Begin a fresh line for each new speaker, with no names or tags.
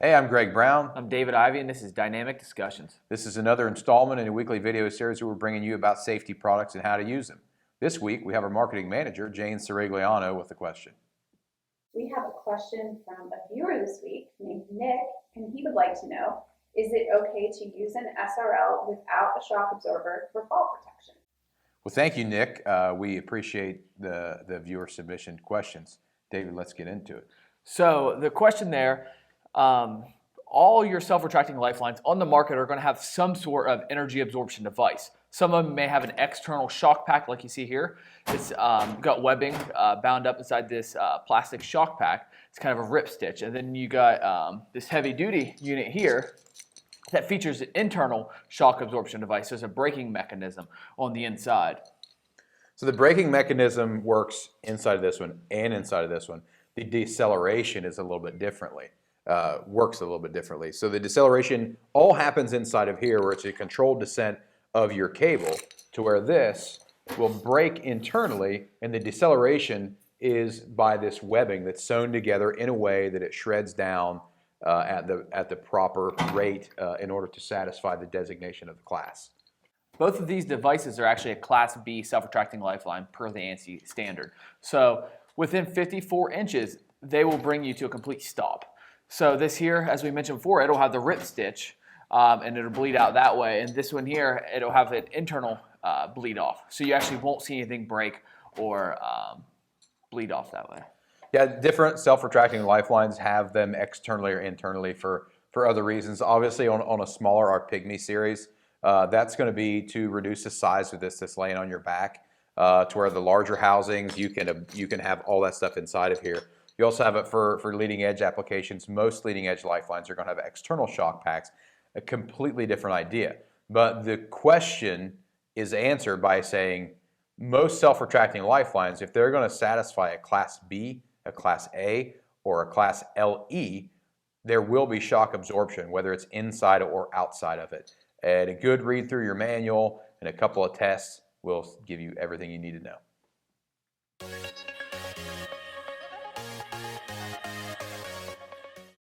Hey, I'm Greg Brown.
I'm David Ivey, and this is Dynamic Discussions.
This is another installment in a weekly video series where we're bringing you about safety products and how to use them. This week, we have our marketing manager, Jane Sirigliano, with a question.
We have a question from a viewer this week named Nick, and he would like to know, is it okay to use an SRL without a shock absorber for fall protection?
Well, thank you, Nick. We appreciate the viewer submission questions. David, let's get into it.
So the question there, all your self-retracting lifelines on the market are going to have some sort of energy absorption device. Some of them may have an external shock pack like you see here. It's got webbing bound up inside this plastic shock pack. It's kind of a rip stitch. And then you got this heavy duty unit here that features an internal shock absorption device. There's a braking mechanism on the inside.
So the braking mechanism works inside of this one and inside of this one. The deceleration is a little bit differently. Works a little bit differently. So the deceleration all happens inside of here, where it's a controlled descent of your cable, to where this will brake internally, and the deceleration is by this webbing that's sewn together in a way that it shreds down at the proper rate in order to satisfy the designation of the class.
Both of these devices are actually a Class B self-retracting lifeline per the ANSI standard. So within 54 inches, they will bring you to a complete stop. So this here, as we mentioned before, it'll have the rip stitch and it'll bleed out that way. And this one here, it'll have an internal bleed off. So you actually won't see anything break or bleed off that way.
Yeah, different self-retracting lifelines have them externally or internally for other reasons. Obviously, on a smaller, our Pygmy series, that's going to be to reduce the size of this that's laying on your back to where the larger housings, you can have all that stuff inside of here. You also have it for leading edge applications. Most leading edge lifelines are going to have external shock packs, a completely different idea. But the question is answered by saying most self-retracting lifelines, if they're going to satisfy a Class B, a Class A, or a Class LE, there will be shock absorption, whether it's inside or outside of it. And a good read through your manual and a couple of tests will give you everything you need to know.